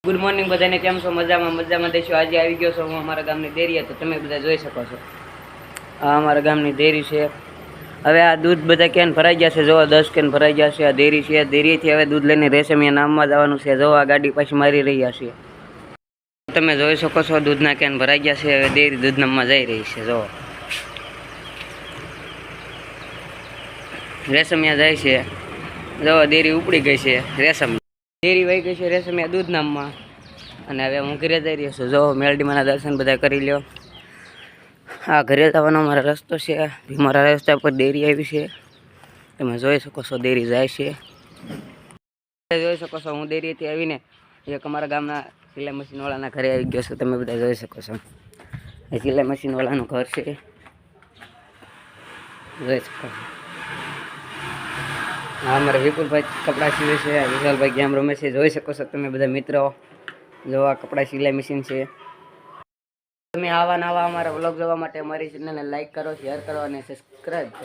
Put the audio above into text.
Good morning બધાને, કેમ છો? મજામાં દેશો। આજે આવી ગયો છો હું અમારા ગામની ડેરીએ, તો તમે બધા જોઈ શકો છો આ અમારા ગામની ડેરી છે। હવે આ દૂધ બધા કેન ભરાઈ ગયા છે, જો 10 કેન ભરાઈ ગયા છે। આ ડેરી છે, ડેરીથી હવે દૂધ લઈને રેશમિયા નામમાં જવાનું છે। જો આ ગાડી પાછી મારી રહ્યા છે, તમે જોઈ શકો છો દૂધના કેન ભરાઈ ગયા છે। હવે ડેરી દૂધ નામમાં જઈ રહી છે। જો રેશમિયા જાય છે, જો ડેરી ઉપડી ગઈ છે, ડેરી વહી ગઈ છે રેશમિયા દૂધ નામમાં। અને હવે હું ઘરે જઈ રહ્યો છું। જો મેલડીમાંના દર્શન બધા કરી લ્યો। આ ઘરે જવાનો અમારો રસ્તો છે, મારા રસ્તા પર ડેરી આવી છે, તમે જોઈ શકો છો ડેરી જાય છે। જોઈ શકો છો હું ડેરીથી આવીને એક અમારા ગામના સિલાઈ મશીન વાળાના ઘરે આવી ગયો છું। તમે બધા જોઈ શકો છો એ સિલાઈ મશીન વાળાનું ઘર છે, જોઈ શકો છો। હા, અમારા વિપુલભાઈ કપડાં સીવે છે, વિશાલભાઈ ગેમ રમે છે, જોઈ શકો છો તમે બધા મિત્રો। જો આ કપડાં સિલાઈ મશીન છે। તમે આવા નવા અમારા વ્લોગ જોવા માટે અમારી ચેનલને લાઈક કરો, શેર કરો અને સબસ્ક્રાઈબ કરો।